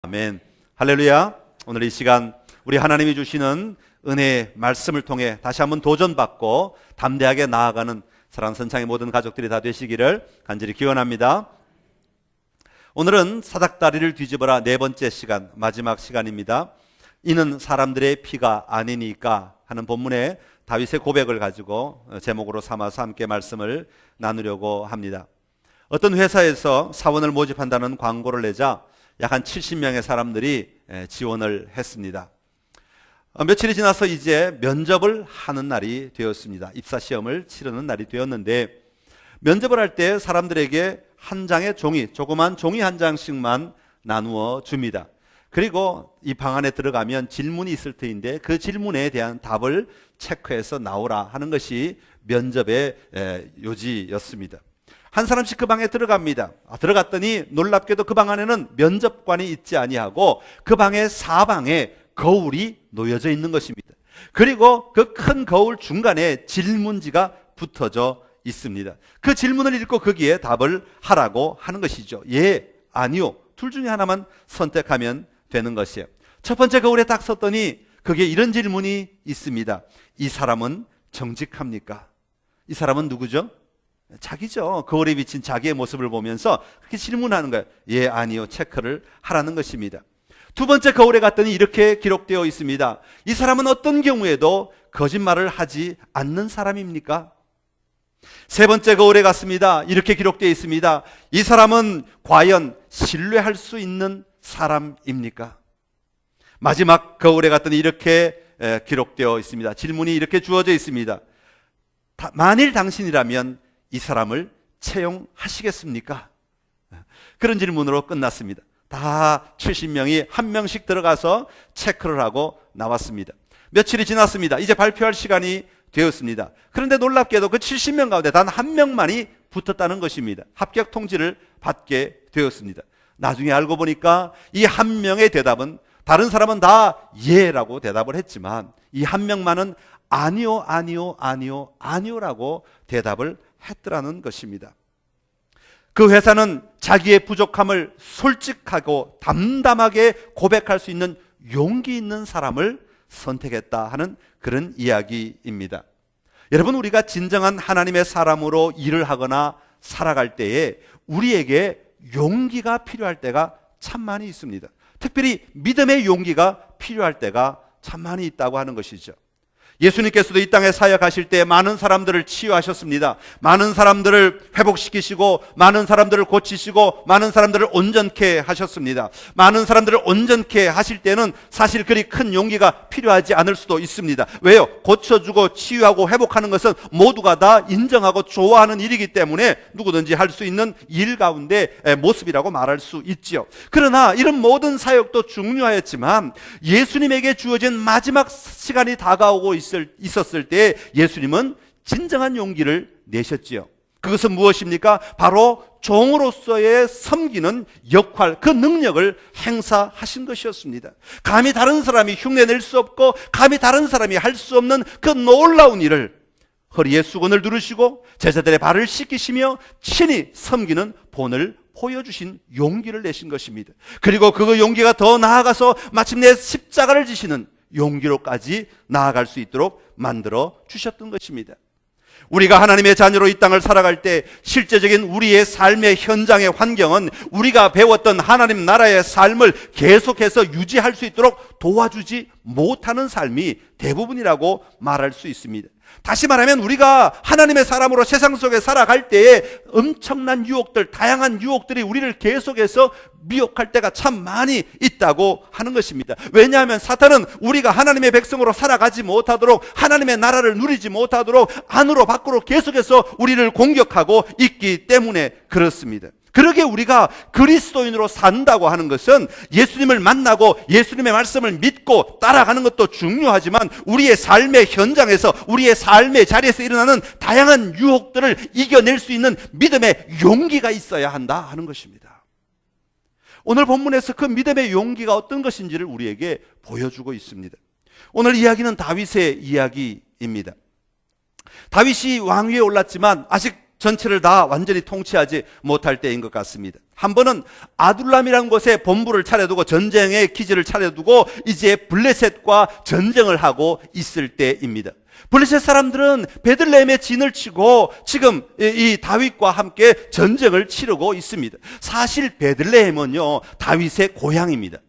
아멘. 할렐루야. 오늘 이 시간 우리 하나님이 주시는 은혜의 말씀을 통해 다시 한번 도전받고 담대하게 나아가는 사랑하는 선창의 모든 가족들이 다 되시기를 간절히 기원합니다. 오늘은 사닥다리를 뒤집어라 네 번째 시간, 마지막 시간입니다. 이는 사람들의 피가 아니니까 하는 본문의 다윗의 고백을 가지고 제목으로 삼아서 함께 말씀을 나누려고 합니다. 어떤 회사에서 사원을 모집한다는 광고를 내자 약 한 70명의 사람들이 지원을 했습니다. 며칠이 지나서 이제 면접을 하는 날이 되었습니다. 입사시험을 치르는 날이 되었는데, 면접을 할 때 사람들에게 한 장의 종이, 조그만 종이 한 장씩만 나누어 줍니다. 그리고 이 방 안에 들어가면 질문이 있을 터인데 그 질문에 대한 답을 체크해서 나오라 하는 것이 면접의 요지였습니다. 한 사람씩 그 방에 들어갑니다. 들어갔더니 놀랍게도 그 방 안에는 면접관이 있지 아니하고 그 방의 사방에 거울이 놓여져 있는 것입니다. 그리고 그 큰 거울 중간에 질문지가 붙어져 있습니다. 그 질문을 읽고 거기에 답을 하라고 하는 것이죠. 예, 아니요, 둘 중에 하나만 선택하면 되는 것이에요. 첫 번째 거울에 딱 섰더니 거기에 이런 질문이 있습니다. 이 사람은 정직합니까? 이 사람은 누구죠? 자기죠. 거울에 비친 자기의 모습을 보면서 그렇게 질문하는 거예요. 예, 아니요, 체크를 하라는 것입니다. 두 번째 거울에 갔더니 이렇게 기록되어 있습니다. 이 사람은 어떤 경우에도 거짓말을 하지 않는 사람입니까? 세 번째 거울에 갔습니다. 이렇게 기록되어 있습니다. 이 사람은 과연 신뢰할 수 있는 사람입니까? 마지막 거울에 갔더니 이렇게 기록되어 있습니다. 질문이 이렇게 주어져 있습니다. 만일 당신이라면 이 사람을 채용하시겠습니까? 그런 질문으로 끝났습니다. 다 70명이 한 명씩 들어가서 체크를 하고 나왔습니다. 며칠이 지났습니다. 이제 발표할 시간이 되었습니다. 그런데 놀랍게도 그 70명 가운데 단 한 명만이 붙었다는 것입니다. 합격 통지를 받게 되었습니다. 나중에 알고 보니까 이 한 명의 대답은, 다른 사람은 다 예라고 대답을 했지만 이 한 명만은 아니요, 아니요, 아니요, 아니요라고 대답을 했더라는 것입니다. 그 회사는 자기의 부족함을 솔직하고 담담하게 고백할 수 있는 용기 있는 사람을 선택했다 하는 그런 이야기입니다. 여러분, 우리가 진정한 하나님의 사람으로 일을 하거나 살아갈 때에 우리에게 용기가 필요할 때가 참 많이 있습니다. 특별히 믿음의 용기가 필요할 때가 참 많이 있다고 하는 것이죠. 예수님께서도 이 땅에 사역하실 때 많은 사람들을 치유하셨습니다. 많은 사람들을 회복시키시고 많은 사람들을 고치시고 많은 사람들을 온전케 하셨습니다. 많은 사람들을 온전케 하실 때는 사실 그리 큰 용기가 필요하지 않을 수도 있습니다. 왜요? 고쳐주고 치유하고 회복하는 것은 모두가 다 인정하고 좋아하는 일이기 때문에 누구든지 할 수 있는 일 가운데 모습이라고 말할 수 있지요. 그러나 이런 모든 사역도 중요하였지만 예수님에게 주어진 마지막 시간이 다가오고 있었을 때 예수님은 진정한 용기를 내셨지요. 그것은 무엇입니까? 바로 종으로서의 섬기는 역할, 그 능력을 행사하신 것이었습니다. 감히 다른 사람이 흉내낼 수 없고 감히 다른 사람이 할 수 없는 그 놀라운 일을 허리에 수건을 두르시고 제자들의 발을 씻기시며 친히 섬기는 본을 보여주신 용기를 내신 것입니다. 그리고 그 용기가 더 나아가서 마침내 십자가를 지시는 용기로까지 나아갈 수 있도록 만들어 주셨던 것입니다. 우리가 하나님의 자녀로 이 땅을 살아갈 때 실제적인 우리의 삶의 현장의 환경은 우리가 배웠던 하나님 나라의 삶을 계속해서 유지할 수 있도록 도와주지 못하는 삶이 대부분이라고 말할 수 있습니다. 다시 말하면 우리가 하나님의 사람으로 세상 속에 살아갈 때에 엄청난 유혹들, 다양한 유혹들이 우리를 계속해서 미혹할 때가 참 많이 있다고 하는 것입니다. 왜냐하면 사탄은 우리가 하나님의 백성으로 살아가지 못하도록, 하나님의 나라를 누리지 못하도록 안으로 밖으로 계속해서 우리를 공격하고 있기 때문에 그렇습니다. 그러게 우리가 그리스도인으로 산다고 하는 것은 예수님을 만나고 예수님의 말씀을 믿고 따라가는 것도 중요하지만 우리의 삶의 현장에서, 우리의 삶의 자리에서 일어나는 다양한 유혹들을 이겨낼 수 있는 믿음의 용기가 있어야 한다 하는 것입니다. 오늘 본문에서 그 믿음의 용기가 어떤 것인지를 우리에게 보여주고 있습니다. 오늘 이야기는 다윗의 이야기입니다. 다윗이 왕위에 올랐지만 아직 전체를 다 완전히 통치하지 못할 때인 것 같습니다. 한 번은 아둘람이라는 곳에 본부를 차려두고 전쟁의 기지를 차려두고 이제 블레셋과 전쟁을 하고 있을 때입니다. 블레셋 사람들은 베들레헴에 진을 치고 지금 이 다윗과 함께 전쟁을 치르고 있습니다. 사실 베들레헴은요, 다윗의 고향입니다.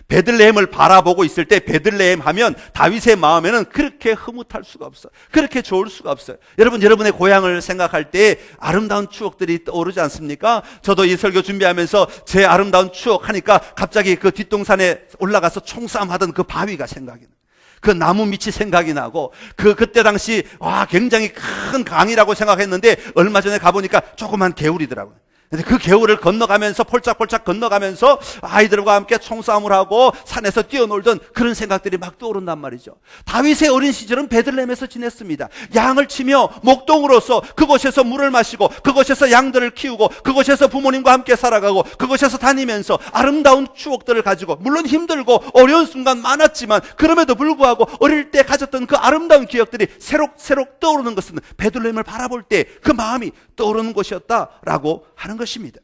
베들레헴을 바라보고 있을 때 베들레헴 하면 다윗의 마음에는 그렇게 흐뭇할 수가 없어요. 그렇게 좋을 수가 없어요. 여러분, 여러분의 고향을 생각할 때 아름다운 추억들이 떠오르지 않습니까? 저도 이 설교 준비하면서 제 아름다운 추억 하니까 갑자기 그 뒷동산에 올라가서 총싸움하던 그 바위가 생각이 나요. 그 나무 밑이 생각이 나고, 그때 당시 굉장히 큰 강이라고 생각했는데 얼마 전에 가보니까 조그만 개울이더라고요. 근데 그 개울을 건너가면서 폴짝폴짝 건너가면서 아이들과 함께 총싸움을 하고 산에서 뛰어놀던 그런 생각들이 막 떠오른단 말이죠. 다윗의 어린 시절은 베들레헴에서 지냈습니다. 양을 치며 목동으로서 그곳에서 물을 마시고 그곳에서 양들을 키우고 그곳에서 부모님과 함께 살아가고 그곳에서 다니면서 아름다운 추억들을 가지고, 물론 힘들고 어려운 순간 많았지만 그럼에도 불구하고 어릴 때 가졌던 그 아름다운 기억들이 새록새록 떠오르는 것은 베들레헴을 바라볼 때 그 마음이 떠오르는 곳이었다라고 하는 것입니다.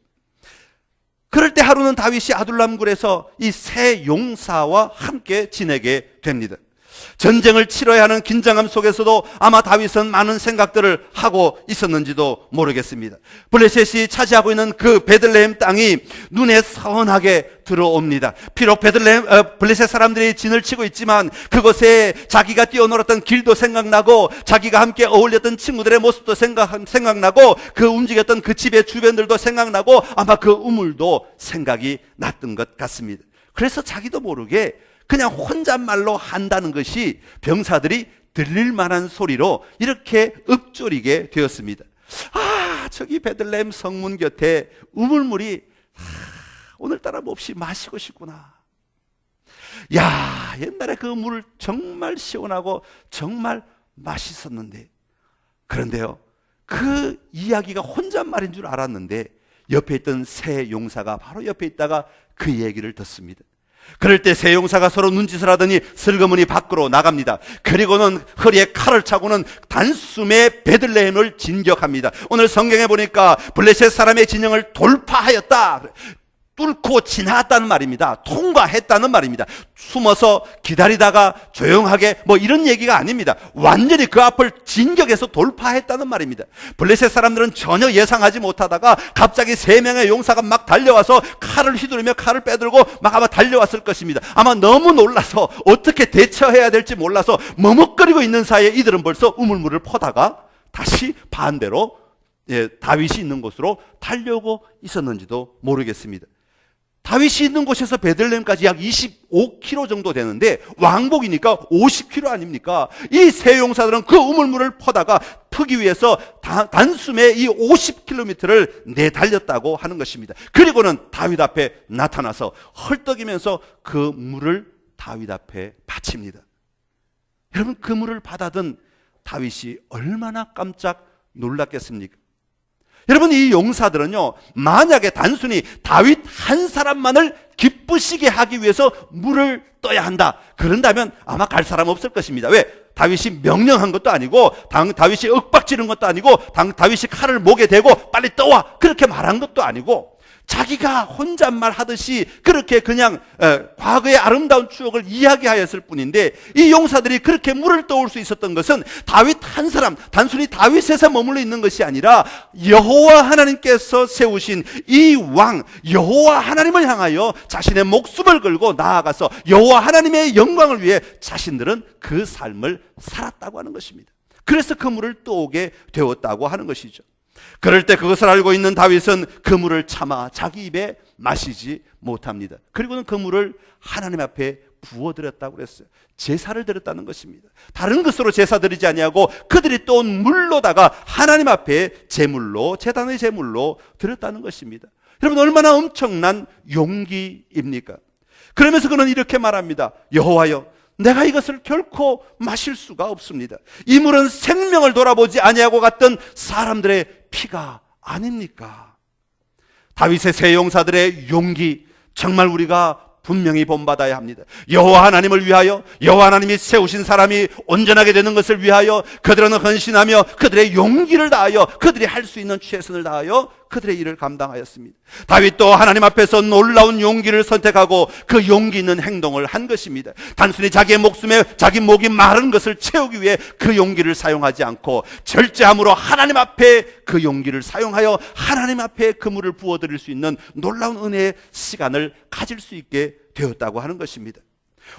그럴 때 하루는 다윗이 아둘람굴에서 이 세 용사와 함께 지내게 됩니다. 전쟁을 치러야 하는 긴장감 속에서도 아마 다윗은 많은 생각들을 하고 있었는지도 모르겠습니다. 블레셋이 차지하고 있는 그 베들레헴 땅이 눈에 선하게 들어옵니다. 비록 블레셋 사람들이 진을 치고 있지만 그곳에 자기가 뛰어놀았던 길도 생각나고 자기가 함께 어울렸던 친구들의 모습도 생각나고 그 움직였던 그 집의 주변들도 생각나고 아마 그 우물도 생각이 났던 것 같습니다. 그래서 자기도 모르게 그냥 혼잣말로 한다는 것이 병사들이 들릴 만한 소리로 이렇게 읊조리게 되었습니다. 저기 베들레헴 성문 곁에 우물물이 오늘따라 몹시 마시고 싶구나. 옛날에 그 물 정말 시원하고 정말 맛있었는데. 그런데요, 그 이야기가 혼잣말인 줄 알았는데 옆에 있던 세 용사가 바로 옆에 있다가 그 얘기를 듣습니다. 그럴 때 세 용사가 서로 눈짓을 하더니 슬그머니 밖으로 나갑니다. 그리고는 허리에 칼을 차고는 단숨에 베들레헴을 진격합니다. 오늘 성경에 보니까 블레셋 사람의 진영을 돌파하였다, 뚫고 지나갔다는 말입니다. 통과했다는 말입니다. 숨어서 기다리다가 조용하게 이런 얘기가 아닙니다. 완전히 그 앞을 진격해서 돌파했다는 말입니다. 블레셋 사람들은 전혀 예상하지 못하다가 갑자기 세 명의 용사가 막 달려와서 칼을 휘두르며 칼을 빼들고 막 아마 달려왔을 것입니다. 아마 너무 놀라서 어떻게 대처해야 될지 몰라서 머뭇거리고 있는 사이에 이들은 벌써 우물물을 퍼다가 다시 반대로 다윗이 있는 곳으로 달려오고 있었는지도 모르겠습니다. 다윗이 있는 곳에서 베들레헴까지 약 25km 정도 되는데 왕복이니까 50km 아닙니까? 이 세 용사들은 그 우물물을 퍼다가 퍼기 위해서 단숨에 이 50km를 내달렸다고 하는 것입니다. 그리고는 다윗 앞에 나타나서 헐떡이면서 그 물을 다윗 앞에 바칩니다. 여러분, 그 물을 받아든 다윗이 얼마나 깜짝 놀랐겠습니까? 여러분, 이 용사들은요, 만약에 단순히 다윗 한 사람만을 기쁘시게 하기 위해서 물을 떠야 한다, 그런다면 아마 갈 사람 없을 것입니다. 왜? 다윗이 명령한 것도 아니고, 다윗이 윽박지른 것도 아니고, 다윗이 칼을 목에 대고 빨리 떠와 그렇게 말한 것도 아니고, 자기가 혼잣말 하듯이 그렇게 그냥 과거의 아름다운 추억을 이야기하였을 뿐인데, 이 용사들이 그렇게 물을 떠올 수 있었던 것은 다윗 한 사람, 단순히 다윗에서 머물러 있는 것이 아니라 여호와 하나님께서 세우신 이 왕 여호와 하나님을 향하여 자신의 목숨을 걸고 나아가서 여호와 하나님의 영광을 위해 자신들은 그 삶을 살았다고 하는 것입니다. 그래서 그 물을 떠오게 되었다고 하는 것이죠. 그럴 때 그것을 알고 있는 다윗은 그 물을 차마 자기 입에 마시지 못합니다. 그리고는 그 물을 하나님 앞에 부어드렸다고 그랬어요. 제사를 드렸다는 것입니다. 다른 것으로 제사 드리지 아니하고 그들이 떠온 물로다가 하나님 앞에 제물로, 제단의 제물로 드렸다는 것입니다. 여러분, 얼마나 엄청난 용기입니까? 그러면서 그는 이렇게 말합니다. 여호와여, 내가 이것을 결코 마실 수가 없습니다. 이 물은 생명을 돌아보지 아니하고 갔던 사람들의 피가 아닙니까? 다윗의 세 용사들의 용기, 정말 우리가 분명히 본받아야 합니다. 여호와 하나님을 위하여, 여호와 하나님이 세우신 사람이 온전하게 되는 것을 위하여 그들은 헌신하며 그들의 용기를 다하여 그들이 할 수 있는 최선을 다하여 그들의 일을 감당하였습니다. 다윗도 하나님 앞에서 놀라운 용기를 선택하고 그 용기 있는 행동을 한 것입니다. 단순히 자기의 목숨에 자기 목이 마른 것을 채우기 위해 그 용기를 사용하지 않고 절제함으로 하나님 앞에 그 용기를 사용하여 하나님 앞에 그물을 부어드릴 수 있는 놀라운 은혜의 시간을 가질 수 있게 되었다고 하는 것입니다.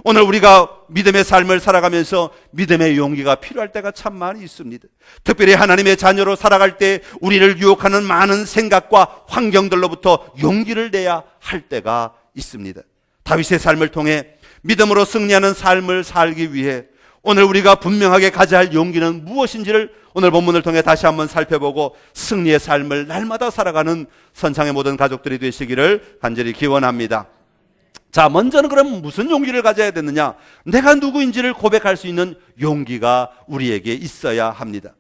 오늘 우리가 믿음의 삶을 살아가면서 믿음의 용기가 필요할 때가 참 많이 있습니다. 특별히 하나님의 자녀로 살아갈 때 우리를 유혹하는 많은 생각과 환경들로부터 용기를 내야 할 때가 있습니다. 다윗의 삶을 통해 믿음으로 승리하는 삶을 살기 위해 오늘 우리가 분명하게 가져야 할 용기는 무엇인지를 오늘 본문을 통해 다시 한번 살펴보고 승리의 삶을 날마다 살아가는 선창의 모든 가족들이 되시기를 간절히 기원합니다. 자, 먼저는 그럼 무슨 용기를 가져야 되느냐? 내가 누구인지를 고백할 수 있는 용기가 우리에게 있어야 합니다.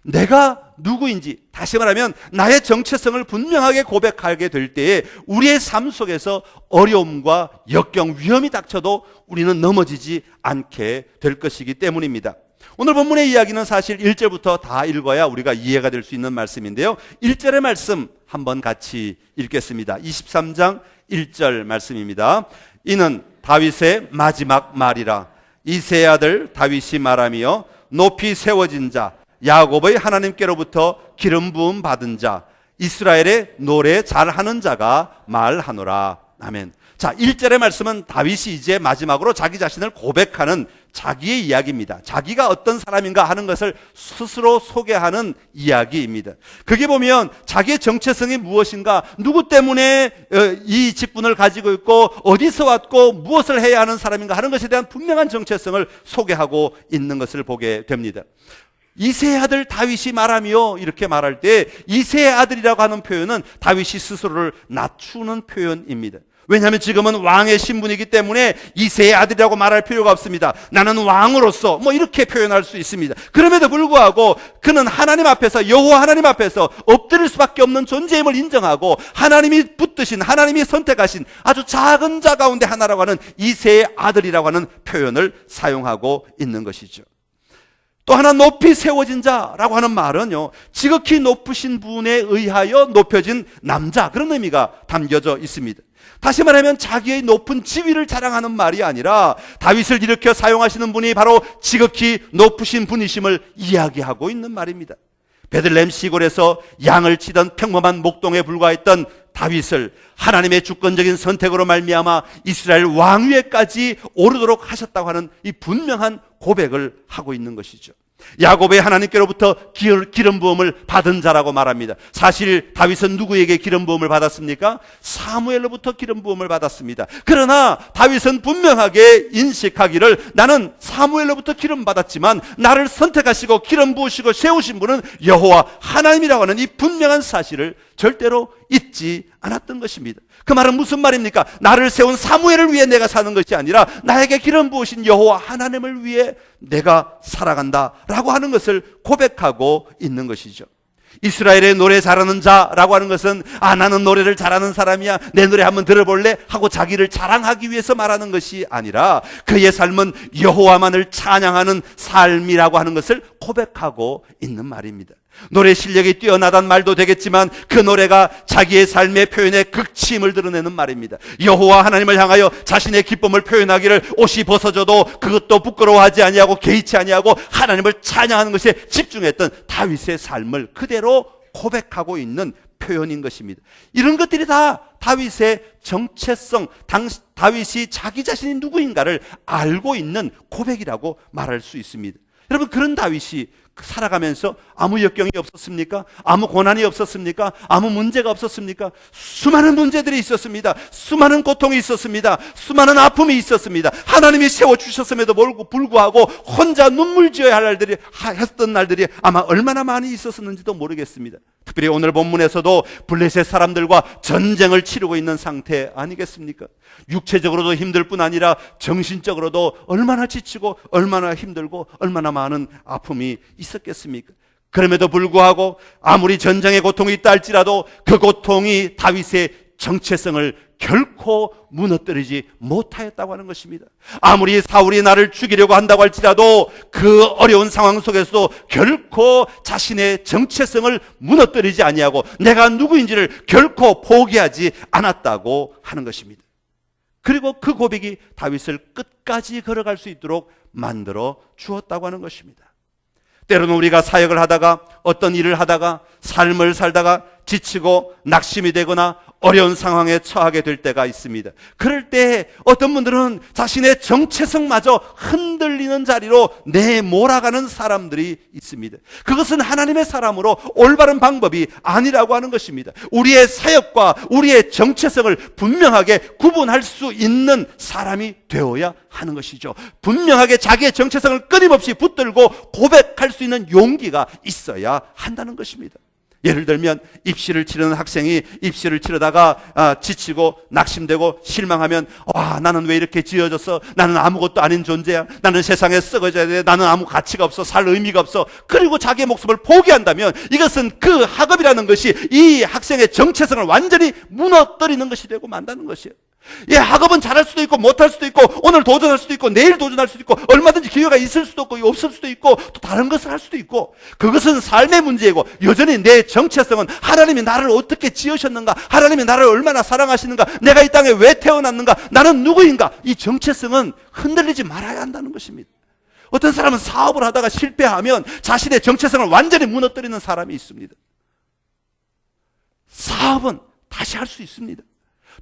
내가 누구인지, 다시 말하면 나의 정체성을 분명하게 고백하게 될 때에 우리의 삶 속에서 어려움과 역경, 위험이 닥쳐도 우리는 넘어지지 않게 될 것이기 때문입니다. 오늘 본문의 이야기는 사실 1절부터 다 읽어야 우리가 이해가 될 수 있는 말씀인데요, 1절의 말씀 한번 같이 읽겠습니다. 23장 1절 말씀입니다. 이는 다윗의 마지막 말이라. 이새의 아들 다윗이 말하며 높이 세워진 자, 야곱의 하나님께로부터 기름 부음 받은 자, 이스라엘의 노래 잘하는 자가 말하노라. 아멘. 자, 1절의 말씀은 다윗이 이제 마지막으로 자기 자신을 고백하는 자기의 이야기입니다. 자기가 어떤 사람인가 하는 것을 스스로 소개하는 이야기입니다. 그게 보면 자기의 정체성이 무엇인가, 누구 때문에 이 직분을 가지고 있고 어디서 왔고 무엇을 해야 하는 사람인가 하는 것에 대한 분명한 정체성을 소개하고 있는 것을 보게 됩니다. 이새의 아들 다윗이 말하며 이렇게 말할 때 이새의 아들이라고 하는 표현은 다윗이 스스로를 낮추는 표현입니다. 왜냐하면 지금은 왕의 신분이기 때문에 이새의 아들이라고 말할 필요가 없습니다. 나는 왕으로서 이렇게 표현할 수 있습니다. 그럼에도 불구하고 그는 하나님 앞에서, 여호와 하나님 앞에서 엎드릴 수밖에 없는 존재임을 인정하고 하나님이 붙드신, 하나님이 선택하신 아주 작은 자 가운데 하나라고 하는 이새의 아들이라고 하는 표현을 사용하고 있는 것이죠. 또 하나 높이 세워진 자라고 하는 말은요, 지극히 높으신 분에 의하여 높여진 남자, 그런 의미가 담겨져 있습니다. 다시 말하면 자기의 높은 지위를 자랑하는 말이 아니라 다윗을 일으켜 사용하시는 분이 바로 지극히 높으신 분이심을 이야기하고 있는 말입니다. 베들레헴 시골에서 양을 치던 평범한 목동에 불과했던 다윗을 하나님의 주권적인 선택으로 말미암아 이스라엘 왕위에까지 오르도록 하셨다고 하는 이 분명한 고백을 하고 있는 것이죠. 야곱의 하나님께로부터 기름 부음을 받은 자라고 말합니다. 사실 다윗은 누구에게 기름 부음을 받았습니까? 사무엘로부터 기름 부음을 받았습니다. 그러나 다윗은 분명하게 인식하기를 나는 사무엘로부터 기름 받았지만 나를 선택하시고 기름 부으시고 세우신 분은 여호와 하나님이라고 하는 이 분명한 사실을 절대로 잊지 않았던 것입니다. 그 말은 무슨 말입니까? 나를 세운 사무엘을 위해 내가 사는 것이 아니라 나에게 기름 부으신 여호와 하나님을 위해 내가 살아간다라고 하는 것을 고백하고 있는 것이죠. 이스라엘의 노래 잘하는 자라고 하는 것은 나는 노래를 잘하는 사람이야, 내 노래 한번 들어볼래? 하고 자기를 자랑하기 위해서 말하는 것이 아니라 그의 삶은 여호와만을 찬양하는 삶이라고 하는 것을 고백하고 있는 말입니다. 노래 실력이 뛰어나단 말도 되겠지만 그 노래가 자기의 삶의 표현의 극치임을 드러내는 말입니다. 여호와 하나님을 향하여 자신의 기쁨을 표현하기를 옷이 벗어져도 그것도 부끄러워하지 아니하고 개의치 아니하고 하나님을 찬양하는 것에 집중했던 다윗의 삶을 그대로 고백하고 있는 표현인 것입니다. 이런 것들이 다 다윗의 정체성, 다윗이 자기 자신이 누구인가를 알고 있는 고백이라고 말할 수 있습니다. 여러분, 그런 다윗이 살아가면서 아무 역경이 없었습니까? 아무 고난이 없었습니까? 아무 문제가 없었습니까? 수많은 문제들이 있었습니다. 수많은 고통이 있었습니다. 수많은 아픔이 있었습니다. 하나님이 세워주셨음에도 불구하고 혼자 눈물 지어야 할 날들이, 했던 날들이 아마 얼마나 많이 있었는지도 모르겠습니다. 특별히 오늘 본문에서도 블레셋 사람들과 전쟁을 치르고 있는 상태 아니겠습니까? 육체적으로도 힘들 뿐 아니라 정신적으로도 얼마나 지치고 얼마나 힘들고 얼마나 많은 아픔이 있었겠습니까? 그럼에도 불구하고 아무리 전쟁의 고통이 있다 할지라도 그 고통이 다윗의 정체성을 결코 무너뜨리지 못하였다고 하는 것입니다. 아무리 사울이 나를 죽이려고 한다고 할지라도 그 어려운 상황 속에서도 결코 자신의 정체성을 무너뜨리지 아니하고 내가 누구인지를 결코 포기하지 않았다고 하는 것입니다. 그리고 그 고백이 다윗을 끝까지 걸어갈 수 있도록 만들어 주었다고 하는 것입니다. 때로는 우리가 사역을 하다가 어떤 일을 하다가 삶을 살다가 지치고 낙심이 되거나 어려운 상황에 처하게 될 때가 있습니다. 그럴 때 어떤 분들은 자신의 정체성마저 흔들리는 자리로 내몰아가는 사람들이 있습니다. 그것은 하나님의 사람으로 올바른 방법이 아니라고 하는 것입니다. 우리의 사역과 우리의 정체성을 분명하게 구분할 수 있는 사람이 되어야 하는 것이죠. 분명하게 자기의 정체성을 끊임없이 붙들고 고백할 수 있는 용기가 있어야 한다는 것입니다. 예를 들면 입시를 치르는 학생이 입시를 치르다가 지치고 낙심되고 실망하면 나는 왜 이렇게 지어졌어? 나는 아무것도 아닌 존재야. 나는 세상에 썩어져야 돼. 나는 아무 가치가 없어. 살 의미가 없어. 그리고 자기의 목숨을 포기한다면 이것은 그 학업이라는 것이 이 학생의 정체성을 완전히 무너뜨리는 것이 되고 만다는 것이에요. 예, 학업은 잘할 수도 있고 못할 수도 있고 오늘 도전할 수도 있고 내일 도전할 수도 있고 얼마든지 기회가 있을 수도 있고 없을 수도 있고 또 다른 것을 할 수도 있고 그것은 삶의 문제이고 여전히 내 정체성은 하나님이 나를 어떻게 지으셨는가, 하나님이 나를 얼마나 사랑하시는가, 내가 이 땅에 왜 태어났는가, 나는 누구인가, 이 정체성은 흔들리지 말아야 한다는 것입니다. 어떤 사람은 사업을 하다가 실패하면 자신의 정체성을 완전히 무너뜨리는 사람이 있습니다. 사업은 다시 할 수 있습니다.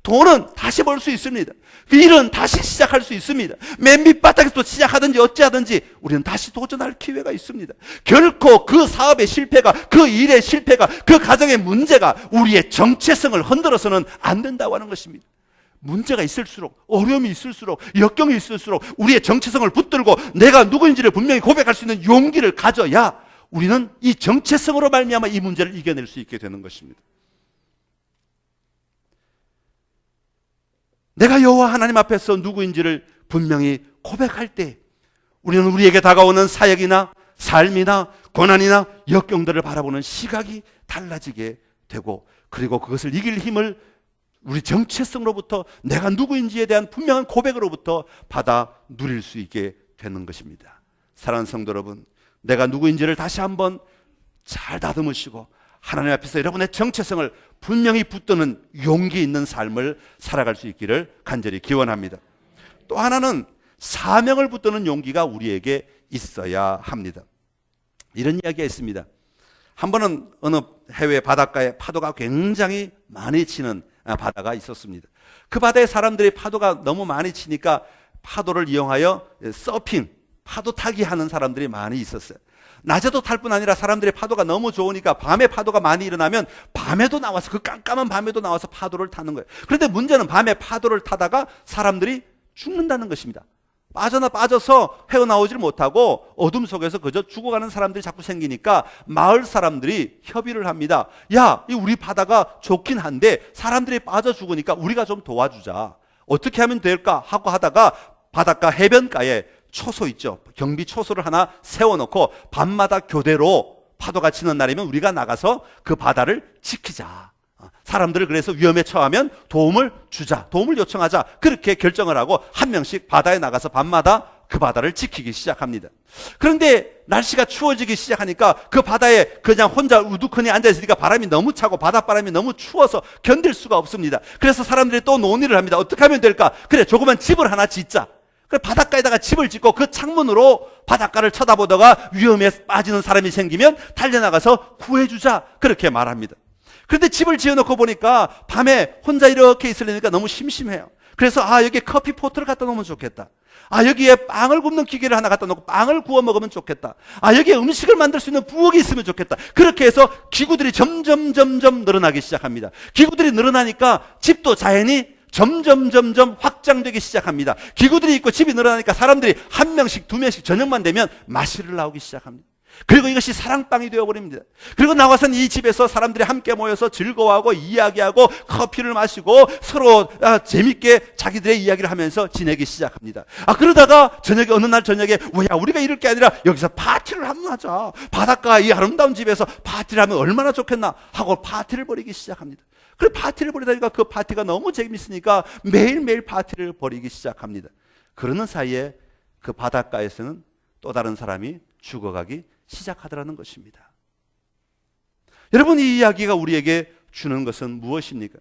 돈은 다시 벌 수 있습니다. 일은 다시 시작할 수 있습니다. 맨 밑바닥에서 시작하든지 어찌하든지 우리는 다시 도전할 기회가 있습니다. 결코 그 사업의 실패가, 그 일의 실패가, 그 가정의 문제가 우리의 정체성을 흔들어서는 안 된다고 하는 것입니다. 문제가 있을수록, 어려움이 있을수록, 역경이 있을수록 우리의 정체성을 붙들고 내가 누구인지를 분명히 고백할 수 있는 용기를 가져야 우리는 이 정체성으로 말미암아 이 문제를 이겨낼 수 있게 되는 것입니다. 내가 여호와 하나님 앞에서 누구인지를 분명히 고백할 때 우리는 우리에게 다가오는 사역이나 삶이나 고난이나 역경들을 바라보는 시각이 달라지게 되고 그리고 그것을 이길 힘을 우리 정체성으로부터 내가 누구인지에 대한 분명한 고백으로부터 받아 누릴 수 있게 되는 것입니다. 사랑하는 성도 여러분, 내가 누구인지를 다시 한번 잘 다듬으시고 하나님 앞에서 여러분의 정체성을 분명히 붙드는 용기 있는 삶을 살아갈 수 있기를 간절히 기원합니다. 또 하나는 사명을 붙드는 용기가 우리에게 있어야 합니다. 이런 이야기가 있습니다. 한 번은 어느 해외 바닷가에 파도가 굉장히 많이 치는 바다가 있었습니다. 그 바다에 사람들이 파도가 너무 많이 치니까 파도를 이용하여 서핑, 파도 타기 하는 사람들이 많이 있었어요. 낮에도 탈 뿐 아니라 사람들의 파도가 너무 좋으니까 밤에 파도가 많이 일어나면 밤에도 나와서 그 깜깜한 밤에도 나와서 파도를 타는 거예요. 그런데 문제는 밤에 파도를 타다가 사람들이 죽는다는 것입니다. 빠져서 헤어나오지를 못하고 어둠 속에서 그저 죽어가는 사람들이 자꾸 생기니까 마을 사람들이 협의를 합니다. 야, 이 우리 바다가 좋긴 한데 사람들이 빠져 죽으니까 우리가 좀 도와주자. 어떻게 하면 될까 하고 하다가 바닷가 해변가에 초소 있죠. 경비 초소를 하나 세워놓고 밤마다 교대로 파도가 치는 날이면 우리가 나가서 그 바다를 지키자. 사람들을 그래서 위험에 처하면 도움을 주자. 도움을 요청하자. 그렇게 결정을 하고 한 명씩 바다에 나가서 밤마다 그 바다를 지키기 시작합니다. 그런데 날씨가 추워지기 시작하니까 그 바다에 그냥 혼자 우두커니 앉아있으니까 바람이 너무 차고 바닷바람이 너무 추워서 견딜 수가 없습니다. 그래서 사람들이 또 논의를 합니다. 어떻게 하면 될까? 그래, 조그만 집을 하나 짓자. 바닷가에다가 집을 짓고 그 창문으로 바닷가를 쳐다보다가 위험에 빠지는 사람이 생기면 달려나가서 구해주자. 그렇게 말합니다. 그런데 집을 지어놓고 보니까 밤에 혼자 이렇게 있으려니까 너무 심심해요. 그래서 여기에 커피 포트를 갖다 놓으면 좋겠다. 여기에 빵을 굽는 기계를 하나 갖다 놓고 빵을 구워 먹으면 좋겠다. 여기에 음식을 만들 수 있는 부엌이 있으면 좋겠다. 그렇게 해서 기구들이 점점 늘어나기 시작합니다. 기구들이 늘어나니까 집도 자연히 점점 확장되기 시작합니다. 기구들이 있고 집이 늘어나니까 사람들이 한 명씩 두 명씩 저녁만 되면 마시를 나오기 시작합니다. 그리고 이것이 사랑방이 되어버립니다. 그리고 나와서는 이 집에서 사람들이 함께 모여서 즐거워하고 이야기하고 커피를 마시고 서로 재밌게 자기들의 이야기를 하면서 지내기 시작합니다. 그러다가 어느 날 저녁에 우리가 이럴 게 아니라 여기서 파티를 한번 하자. 바닷가 이 아름다운 집에서 파티를 하면 얼마나 좋겠나 하고 파티를 벌이기 시작합니다. 그래 파티를 벌이다니까 그 파티가 너무 재밌으니까 매일매일 파티를 벌이기 시작합니다. 그러는 사이에 그 바닷가에서는 또 다른 사람이 죽어가기 시작하더라는 것입니다. 여러분, 이 이야기가 우리에게 주는 것은 무엇입니까?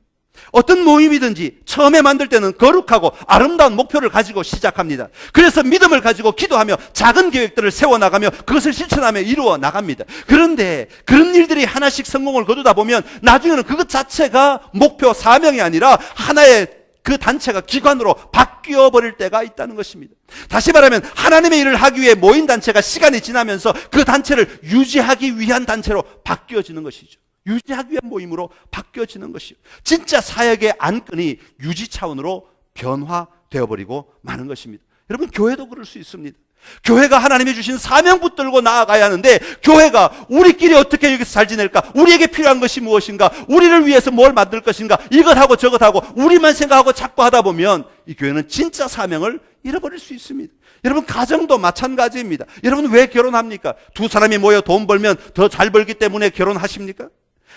어떤 모임이든지 처음에 만들 때는 거룩하고 아름다운 목표를 가지고 시작합니다. 그래서 믿음을 가지고 기도하며 작은 계획들을 세워나가며 그것을 실천하며 이루어 나갑니다. 그런데 그런 일들이 하나씩 성공을 거두다 보면 나중에는 그것 자체가 목표 사명이 아니라 하나의 그 단체가 기관으로 바뀌어 버릴 때가 있다는 것입니다. 다시 말하면 하나님의 일을 하기 위해 모인 단체가 시간이 지나면서 그 단체를 유지하기 위한 단체로 바뀌어지는 것이죠. 유지하기 위한 모임으로 바뀌어지는 것이요. 진짜 사역의 안건이 유지 차원으로 변화되어 버리고 마는 것입니다. 여러분, 교회도 그럴 수 있습니다. 교회가 하나님이 주신 사명 붙들고 나아가야 하는데 교회가 우리끼리 어떻게 여기서 잘 지낼까? 우리에게 필요한 것이 무엇인가? 우리를 위해서 뭘 만들 것인가? 이것하고 저것하고 우리만 생각하고 자꾸 하다 보면 이 교회는 진짜 사명을 잃어버릴 수 있습니다. 여러분, 가정도 마찬가지입니다. 여러분, 왜 결혼합니까? 두 사람이 모여 돈 벌면 더 잘 벌기 때문에 결혼하십니까?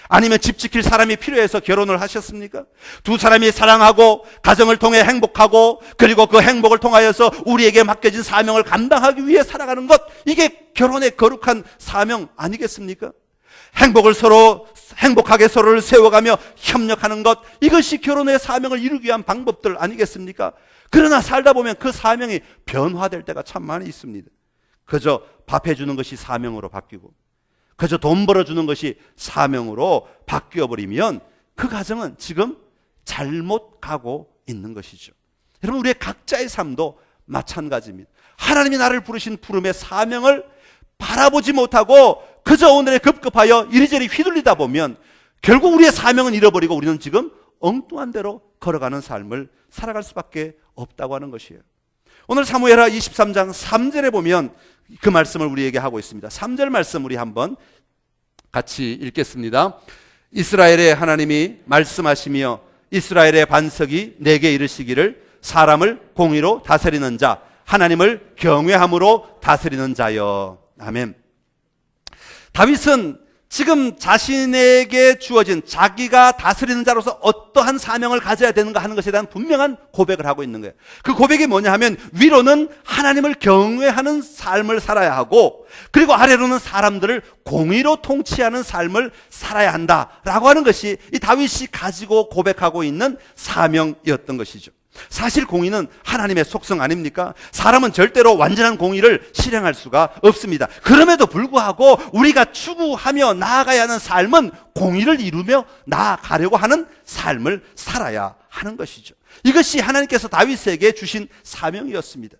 아니면 집 지킬 사람이 필요해서 결혼을 하셨습니까? 두 사람이 사랑하고 가정을 통해 행복하고 그리고 그 행복을 통하여서 우리에게 맡겨진 사명을 감당하기 위해 살아가는 것, 이게 결혼의 거룩한 사명 아니겠습니까? 행복하게 서로를 세워가며 협력하는 것, 이것이 결혼의 사명을 이루기 위한 방법들 아니겠습니까? 그러나 살다 보면 그 사명이 변화될 때가 참 많이 있습니다. 그저 밥 해주는 것이 사명으로 바뀌고 그저 돈 벌어주는 것이 사명으로 바뀌어버리면 그 가정은 지금 잘못 가고 있는 것이죠. 여러분, 우리의 각자의 삶도 마찬가지입니다. 하나님이 나를 부르신 부름의 사명을 바라보지 못하고 그저 오늘에 급급하여 이리저리 휘둘리다 보면 결국 우리의 사명은 잃어버리고 우리는 지금 엉뚱한 대로 걸어가는 삶을 살아갈 수밖에 없다고 하는 것이에요. 오늘 사무엘하 23장 3절에 보면 그 말씀을 우리에게 하고 있습니다. 3절 말씀 우리 한번 같이 읽겠습니다. 이스라엘의 하나님이 말씀하시며 이스라엘의 반석이 내게 이르시기를 사람을 공의로 다스리는 자, 하나님을 경외함으로 다스리는 자여. 아멘. 다윗은 지금 자신에게 주어진 자기가 다스리는 자로서 어떠한 사명을 가져야 되는가 하는 것에 대한 분명한 고백을 하고 있는 거예요. 그 고백이 뭐냐 하면 위로는 하나님을 경외하는 삶을 살아야 하고 그리고 아래로는 사람들을 공의로 통치하는 삶을 살아야 한다라고 하는 것이 이 다윗이 가지고 고백하고 있는 사명이었던 것이죠. 사실 공의는 하나님의 속성 아닙니까? 사람은 절대로 완전한 공의를 실행할 수가 없습니다. 그럼에도 불구하고 우리가 추구하며 나아가야 하는 삶은 공의를 이루며 나아가려고 하는 삶을 살아야 하는 것이죠. 이것이 하나님께서 다윗에게 주신 사명이었습니다.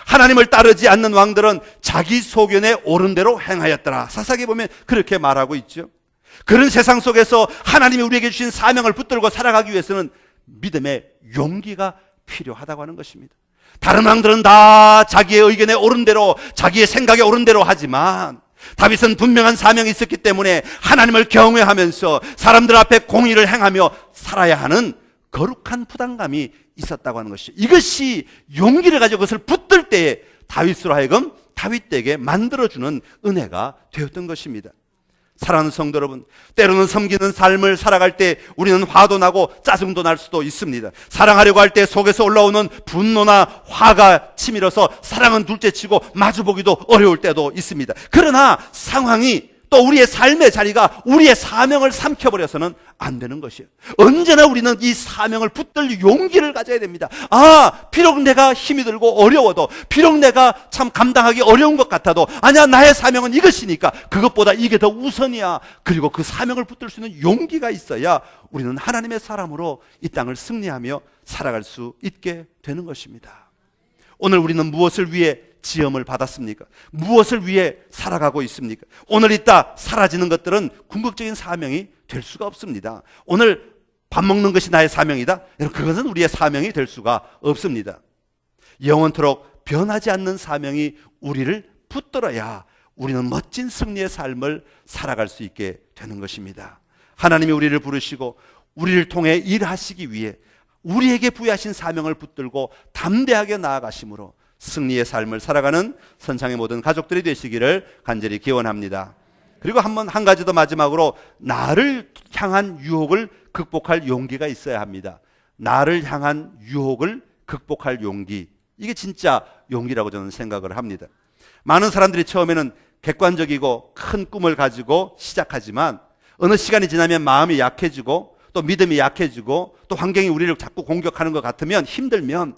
하나님을 따르지 않는 왕들은 자기 소견에 옳은 대로 행하였더라. 사사기에 보면 그렇게 말하고 있죠. 그런 세상 속에서 하나님이 우리에게 주신 사명을 붙들고 살아가기 위해서는 믿음의 용기가 필요하다고 하는 것입니다. 다른 왕들은 다 자기의 의견에 옳은 대로 자기의 생각에 옳은 대로 하지만 다윗은 분명한 사명이 있었기 때문에 하나님을 경외하면서 사람들 앞에 공의를 행하며 살아야 하는 거룩한 부담감이 있었다고 하는 것이죠. 이것이 용기를 가지고 그것을 붙들 때에 다윗으로 하여금 다윗에게 만들어주는 은혜가 되었던 것입니다. 사랑하는 성도 여러분, 때로는 섬기는 삶을 살아갈 때 우리는 화도 나고 짜증도 날 수도 있습니다. 사랑하려고 할 때 속에서 올라오는 분노나 화가 치밀어서 사랑은 둘째치고 마주보기도 어려울 때도 있습니다. 그러나 상황이 또 우리의 삶의 자리가 우리의 사명을 삼켜버려서는 안 되는 것이에요. 언제나 우리는 이 사명을 붙들 용기를 가져야 됩니다. 비록 내가 힘이 들고 어려워도, 비록 내가 참 감당하기 어려운 것 같아도, 아니야, 나의 사명은 이것이니까 그것보다 이게 더 우선이야. 그리고 그 사명을 붙들 수 있는 용기가 있어야 우리는 하나님의 사람으로 이 땅을 승리하며 살아갈 수 있게 되는 것입니다. 오늘 우리는 무엇을 위해 지음을 받았습니까? 무엇을 위해 살아가고 있습니까? 오늘 있다 사라지는 것들은 궁극적인 사명이 될 수가 없습니다. 오늘 밥 먹는 것이 나의 사명이다? 그것은 우리의 사명이 될 수가 없습니다. 영원토록 변하지 않는 사명이 우리를 붙들어야 우리는 멋진 승리의 삶을 살아갈 수 있게 되는 것입니다. 하나님이 우리를 부르시고 우리를 통해 일하시기 위해 우리에게 부여하신 사명을 붙들고 담대하게 나아가심으로 승리의 삶을 살아가는 선창의 모든 가족들이 되시기를 간절히 기원합니다. 그리고 한 가지 더 마지막으로, 나를 향한 유혹을 극복할 용기가 있어야 합니다. 나를 향한 유혹을 극복할 용기, 이게 진짜 용기라고 저는 생각을 합니다. 많은 사람들이 처음에는 객관적이고 큰 꿈을 가지고 시작하지만 어느 시간이 지나면 마음이 약해지고 또 믿음이 약해지고 또 환경이 우리를 자꾸 공격하는 것 같으면, 힘들면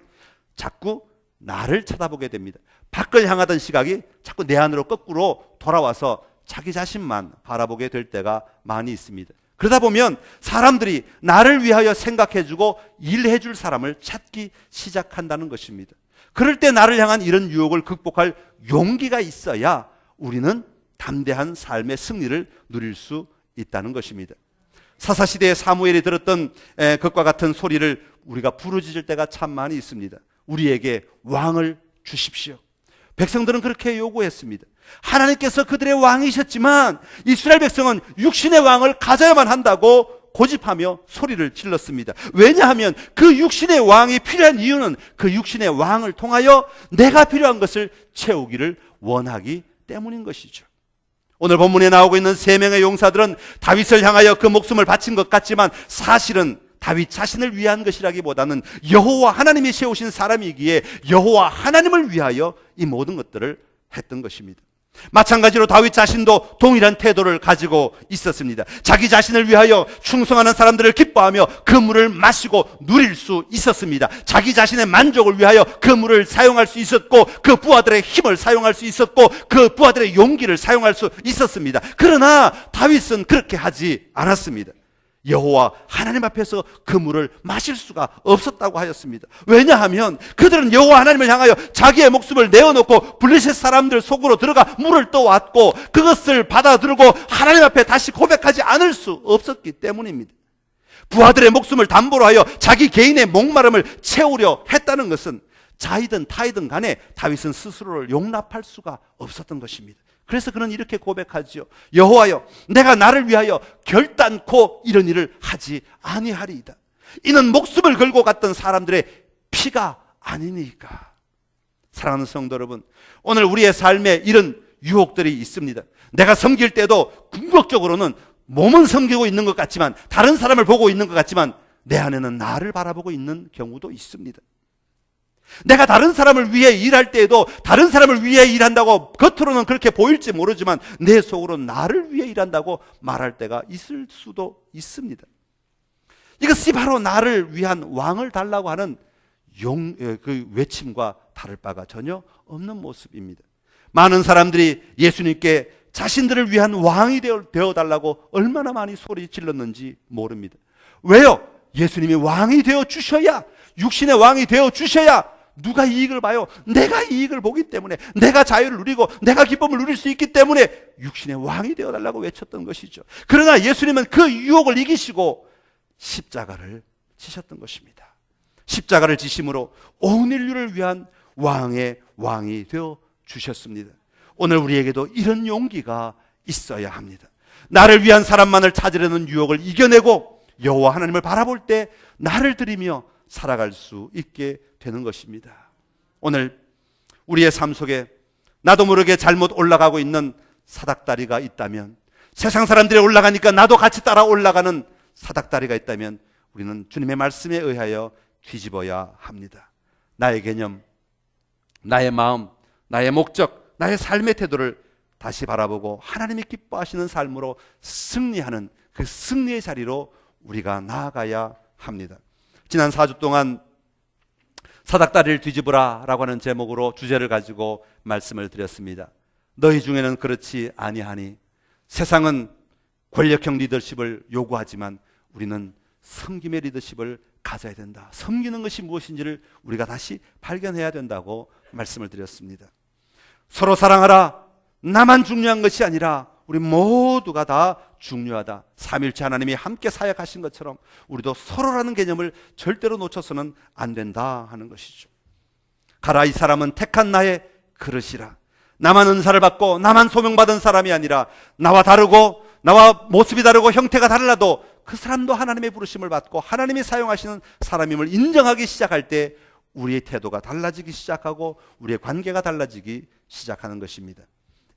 자꾸 나를 쳐다보게 됩니다. 밖을 향하던 시각이 자꾸 내 안으로 거꾸로 돌아와서 자기 자신만 바라보게 될 때가 많이 있습니다. 그러다 보면 사람들이 나를 위하여 생각해주고 일해줄 사람을 찾기 시작한다는 것입니다. 그럴 때 나를 향한 이런 유혹을 극복할 용기가 있어야 우리는 담대한 삶의 승리를 누릴 수 있다는 것입니다. 사사시대의 사무엘이 들었던 것과 같은 소리를 우리가 부르짖을 때가 참 많이 있습니다. 우리에게 왕을 주십시오. 백성들은 그렇게 요구했습니다. 하나님께서 그들의 왕이셨지만 이스라엘 백성은 육신의 왕을 가져야만 한다고 고집하며 소리를 질렀습니다. 왜냐하면 그 육신의 왕이 필요한 이유는 그 육신의 왕을 통하여 내가 필요한 것을 채우기를 원하기 때문인 것이죠. 오늘 본문에 나오고 있는 3명의 용사들은 다윗을 향하여 그 목숨을 바친 것 같지만 사실은 다윗 자신을 위한 것이라기보다는 여호와 하나님이 세우신 사람이기에 여호와 하나님을 위하여 이 모든 것들을 했던 것입니다. 마찬가지로 다윗 자신도 동일한 태도를 가지고 있었습니다. 자기 자신을 위하여 충성하는 사람들을 기뻐하며 그 물을 마시고 누릴 수 있었습니다. 자기 자신의 만족을 위하여 그 물을 사용할 수 있었고 그 부하들의 힘을 사용할 수 있었고 그 부하들의 용기를 사용할 수 있었습니다. 그러나 다윗은 그렇게 하지 않았습니다. 여호와 하나님 앞에서 그 물을 마실 수가 없었다고 하였습니다. 왜냐하면 그들은 여호와 하나님을 향하여 자기의 목숨을 내어놓고 블레셋 사람들 속으로 들어가 물을 떠왔고 그것을 받아들고 하나님 앞에 다시 고백하지 않을 수 없었기 때문입니다. 부하들의 목숨을 담보로 하여 자기 개인의 목마름을 채우려 했다는 것은 자이든 타이든 간에 다윗은 스스로를 용납할 수가 없었던 것입니다. 그래서 그는 이렇게 고백하지요. 여호와여, 내가 나를 위하여 결단코 이런 일을 하지 아니하리이다. 이는 목숨을 걸고 갔던 사람들의 피가 아니니까. 사랑하는 성도 여러분, 오늘 우리의 삶에 이런 유혹들이 있습니다. 내가 섬길 때도 궁극적으로는 몸은 섬기고 있는 것 같지만, 다른 사람을 보고 있는 것 같지만 내 안에는 나를 바라보고 있는 경우도 있습니다. 내가 다른 사람을 위해 일할 때에도 다른 사람을 위해 일한다고 겉으로는 그렇게 보일지 모르지만 내 속으로는 나를 위해 일한다고 말할 때가 있을 수도 있습니다. 이것이 바로 나를 위한 왕을 달라고 하는 그 외침과 다를 바가 전혀 없는 모습입니다. 많은 사람들이 예수님께 자신들을 위한 왕이 되어달라고 얼마나 많이 소리 질렀는지 모릅니다. 왜요? 예수님이 왕이 되어 주셔야, 육신의 왕이 되어 주셔야 누가 이익을 봐요? 내가 이익을 보기 때문에, 내가 자유를 누리고 내가 기쁨을 누릴 수 있기 때문에 육신의 왕이 되어달라고 외쳤던 것이죠. 그러나 예수님은 그 유혹을 이기시고 십자가를 지셨던 것입니다. 십자가를 지심으로 온 인류를 위한 왕의 왕이 되어 주셨습니다. 오늘 우리에게도 이런 용기가 있어야 합니다. 나를 위한 사람만을 찾으려는 유혹을 이겨내고 여호와 하나님을 바라볼 때 나를 드리며 살아갈 수 있게 되는 것입니다. 오늘 우리의 삶 속에 나도 모르게 잘못 올라가고 있는 사닥다리가 있다면, 세상 사람들이 올라가니까 나도 같이 따라 올라가는 사닥다리가 있다면 우리는 주님의 말씀에 의하여 뒤집어야 합니다. 나의 개념, 나의 마음, 나의 목적, 나의 삶의 태도를 다시 바라보고 하나님이 기뻐하시는 삶으로 승리하는 그 승리의 자리로 우리가 나아가야 합니다. 지난 4주 동안 사닥다리를 뒤집으라 라고 하는 제목으로 주제를 가지고 말씀을 드렸습니다. 너희 중에는 그렇지 아니하니. 세상은 권력형 리더십을 요구하지만 우리는 섬김의 리더십을 가져야 된다. 섬기는 것이 무엇인지를 우리가 다시 발견해야 된다고 말씀을 드렸습니다. 서로 사랑하라. 나만 중요한 것이 아니라 우리 모두가 다 중요하다. 삼일체 하나님이 함께 사역하신 것처럼 우리도 서로라는 개념을 절대로 놓쳐서는 안 된다 하는 것이죠. 가라, 이 사람은 택한 나의 그릇이라. 나만 은사를 받고 나만 소명받은 사람이 아니라 나와 다르고 나와 모습이 다르고 형태가 달라도 그 사람도 하나님의 부르심을 받고 하나님이 사용하시는 사람임을 인정하기 시작할 때 우리의 태도가 달라지기 시작하고 우리의 관계가 달라지기 시작하는 것입니다.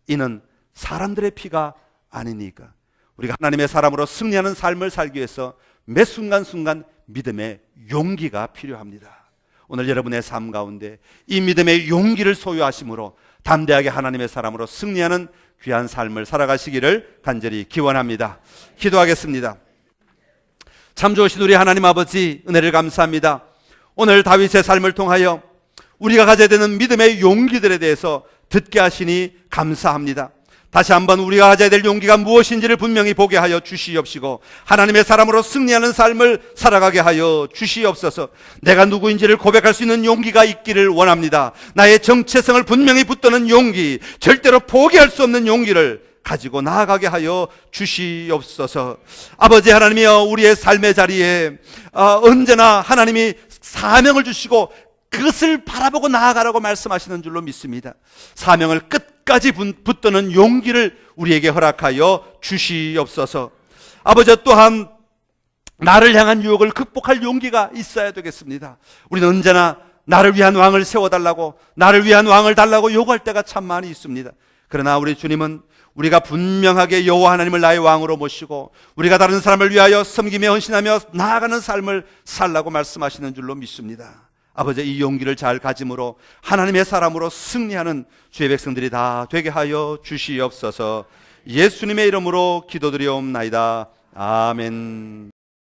이는 사람들의 피가 아니니까 우리가 하나님의 사람으로 승리하는 삶을 살기 위해서 매 순간순간 믿음의 용기가 필요합니다. 오늘 여러분의 삶 가운데 이 믿음의 용기를 소유하심으로 담대하게 하나님의 사람으로 승리하는 귀한 삶을 살아가시기를 간절히 기원합니다. 기도하겠습니다. 참 좋으신 우리 하나님 아버지, 은혜를 감사합니다. 오늘 다윗의 삶을 통하여 우리가 가져야 되는 믿음의 용기들에 대해서 듣게 하시니 감사합니다. 다시 한번 우리가 가져야 될 용기가 무엇인지를 분명히 보게 하여 주시옵시고 하나님의 사람으로 승리하는 삶을 살아가게 하여 주시옵소서. 내가 누구인지를 고백할 수 있는 용기가 있기를 원합니다. 나의 정체성을 분명히 붙드는 용기, 절대로 포기할 수 없는 용기를 가지고 나아가게 하여 주시옵소서. 아버지 하나님이여, 우리의 삶의 자리에 언제나 하나님이 사명을 주시고 그것을 바라보고 나아가라고 말씀하시는 줄로 믿습니다. 사명을 끝까지 붙드는 용기를 우리에게 허락하여 주시옵소서. 아버지, 또한 나를 향한 유혹을 극복할 용기가 있어야 되겠습니다. 우리는 언제나 나를 위한 왕을 세워달라고, 나를 위한 왕을 달라고 요구할 때가 참 많이 있습니다. 그러나 우리 주님은 우리가 분명하게 여호와 하나님을 나의 왕으로 모시고 우리가 다른 사람을 위하여 섬기며 헌신하며 나아가는 삶을 살라고 말씀하시는 줄로 믿습니다. 아버지, 이 용기를 잘 가짐으로 하나님의 사람으로 승리하는 주의 백성들이 다 되게 하여 주시옵소서. 예수님의 이름으로 기도드리옵나이다. 아멘.